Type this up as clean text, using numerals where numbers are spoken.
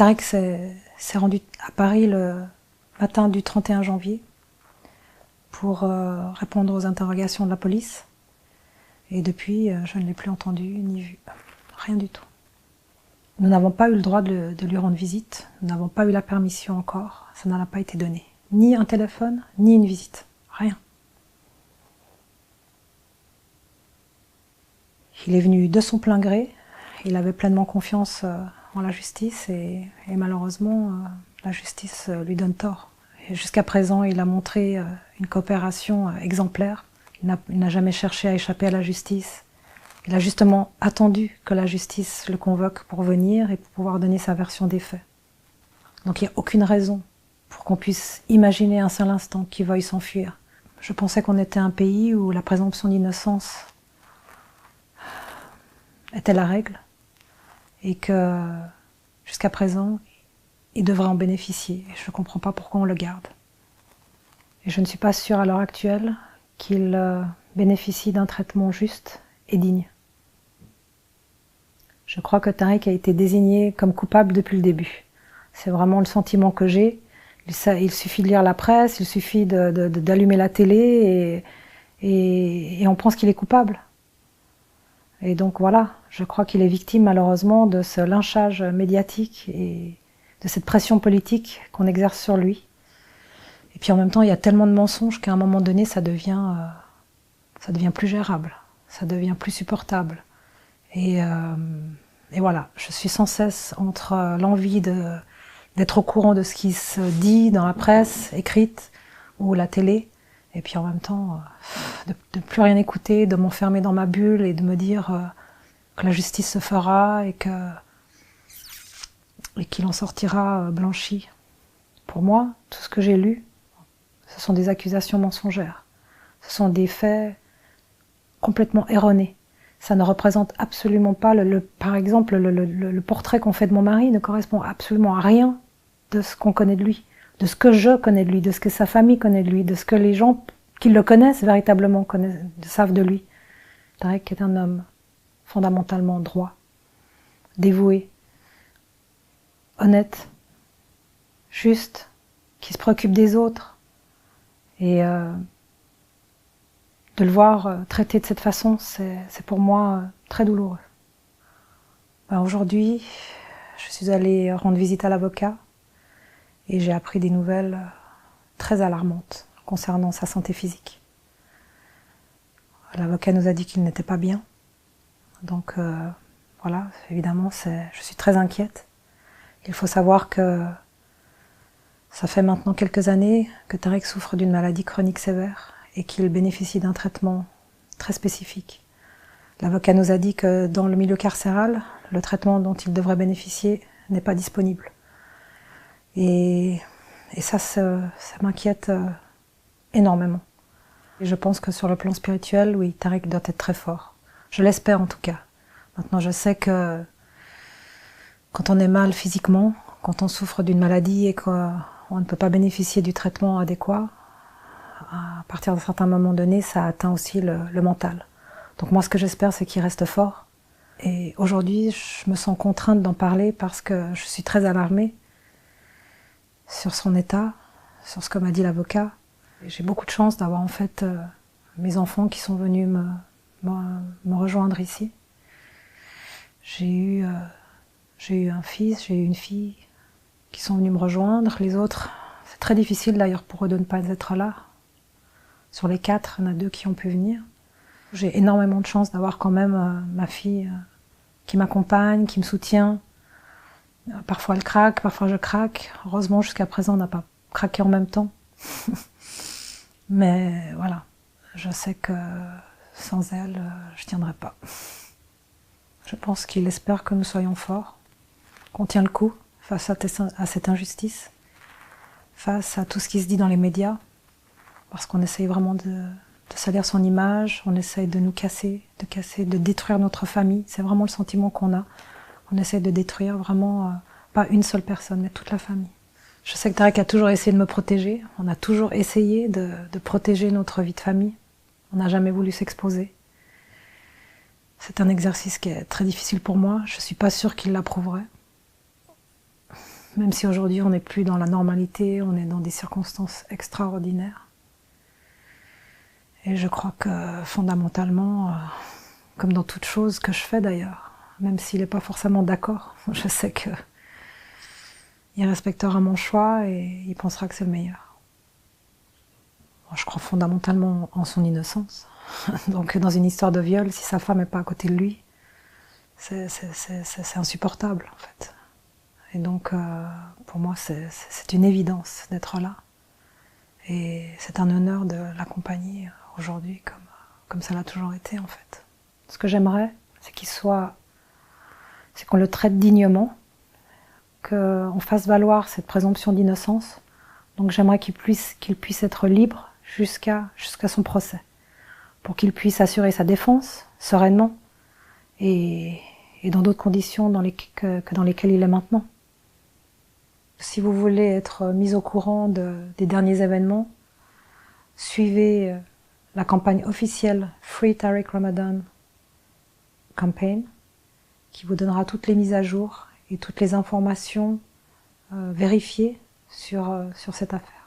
Tariq s'est rendu à Paris le matin du 31 janvier pour répondre aux interrogations de la police. Et depuis, je ne l'ai plus entendu ni vu. Rien du tout. Nous n'avons pas eu le droit de lui rendre visite. Nous n'avons pas eu la permission encore. Ça n'en a pas été donné. Ni un téléphone, ni une visite. Rien. Il est venu de son plein gré. Il avait pleinement confiance en la justice et malheureusement, la justice lui donne tort. Jusqu'à présent, il a montré une coopération exemplaire. Il n'a jamais cherché à échapper à la justice. Il a justement attendu que la justice le convoque pour venir et pour pouvoir donner sa version des faits. Donc il n'y a aucune raison pour qu'on puisse imaginer un seul instant qu'il veuille s'enfuir. Je pensais qu'on était un pays où la présomption d'innocence était la règle et que jusqu'à présent, il devrait en bénéficier. Et je ne comprends pas pourquoi on le garde. Et je ne suis pas sûre à l'heure actuelle qu'il bénéficie d'un traitement juste et digne. Je crois que Tariq a été désigné comme coupable depuis le début. C'est vraiment le sentiment que j'ai. Il suffit de lire la presse, il suffit d'allumer la télé et on pense qu'il est coupable. Et donc voilà, je crois qu'il est victime malheureusement de ce lynchage médiatique et de cette pression politique qu'on exerce sur lui. Et puis en même temps, il y a tellement de mensonges qu'à un moment donné, ça devient plus gérable, ça devient plus supportable. Et voilà, je suis sans cesse entre l'envie d'être au courant de ce qui se dit dans la presse écrite ou la télé, et puis en même temps de plus rien écouter, de m'enfermer dans ma bulle et de me dire que la justice se fera et qu'il en sortira blanchi. Pour moi, tout ce que j'ai lu, ce sont des accusations mensongères. Ce sont des faits complètement erronés. Ça ne représente absolument pas, par exemple, le portrait qu'on fait de mon mari ne correspond absolument à rien de ce qu'on connaît de lui, de ce que je connais de lui, de ce que sa famille connaît de lui, de ce que les gens qui le connaissent véritablement savent de lui. Tariq est un homme fondamentalement droit, dévoué, honnête, juste, qui se préoccupe des autres. Et de le voir traité de cette façon, c'est pour moi très douloureux. Aujourd'hui, je suis allée rendre visite à l'avocat et j'ai appris des nouvelles très alarmantes concernant sa santé physique. L'avocat nous a dit qu'il n'était pas bien. Donc voilà, évidemment, je suis très inquiète. Il faut savoir que ça fait maintenant quelques années que Tariq souffre d'une maladie chronique sévère et qu'il bénéficie d'un traitement très spécifique. L'avocat nous a dit que dans le milieu carcéral, le traitement dont il devrait bénéficier n'est pas disponible. Et ça m'inquiète énormément. Et je pense que sur le plan spirituel, oui, Tariq doit être très fort. Je l'espère en tout cas. Maintenant, je sais que quand on est mal physiquement, quand on souffre d'une maladie et qu'on ne peut pas bénéficier du traitement adéquat, à partir d'un certain moment donné, ça atteint aussi le mental. Donc moi, ce que j'espère, c'est qu'il reste fort. Et aujourd'hui, je me sens contrainte d'en parler parce que je suis très alarmée sur son état, sur ce que m'a dit l'avocat. J'ai beaucoup de chance d'avoir en fait mes enfants qui sont venus me rejoindre ici. J'ai eu un fils, j'ai eu une fille qui sont venus me rejoindre. Les autres, c'est très difficile d'ailleurs pour eux de ne pas être là. Sur les 4, il y en a 2 qui ont pu venir. J'ai énormément de chance d'avoir quand même ma fille qui m'accompagne, qui me soutient. Parfois elle craque, parfois je craque. Heureusement, jusqu'à présent, on n'a pas craqué en même temps. Mais voilà, je sais que sans elle, je ne tiendrai pas. Je pense qu'il espère que nous soyons forts, qu'on tient le coup face à cette injustice, face à tout ce qui se dit dans les médias, parce qu'on essaye vraiment de salir son image, on essaye de nous casser, de détruire notre famille. C'est vraiment le sentiment qu'on a. On essaye de détruire vraiment, pas une seule personne, mais toute la famille. Je sais que Tariq a toujours essayé de me protéger. On a toujours essayé de protéger notre vie de famille. On n'a jamais voulu s'exposer. C'est un exercice qui est très difficile pour moi. Je ne suis pas sûre qu'il l'approuverait. même si aujourd'hui on n'est plus dans la normalité, on est dans des circonstances extraordinaires. Et je crois que fondamentalement, comme dans toute chose que je fais d'ailleurs, même s'il n'est pas forcément d'accord, je sais que il respectera mon choix et il pensera que c'est le meilleur. Bon, je crois fondamentalement en son innocence. Donc dans une histoire de viol, si sa femme n'est pas à côté de lui, c'est insupportable en fait. Et donc pour moi c'est une évidence d'être là. Et c'est un honneur de l'accompagner aujourd'hui comme ça l'a toujours été en fait. Ce que j'aimerais, c'est qu'on le traite dignement, qu'on fasse valoir cette présomption d'innocence. Donc j'aimerais qu'il puisse être libre jusqu'à son procès, pour qu'il puisse assurer sa défense sereinement et dans d'autres conditions que dans lesquelles il est maintenant. Si vous voulez être mis au courant des derniers événements, suivez la campagne officielle Free Tariq Ramadan Campaign, qui vous donnera toutes les mises à jour et toutes les informations vérifiées sur cette affaire.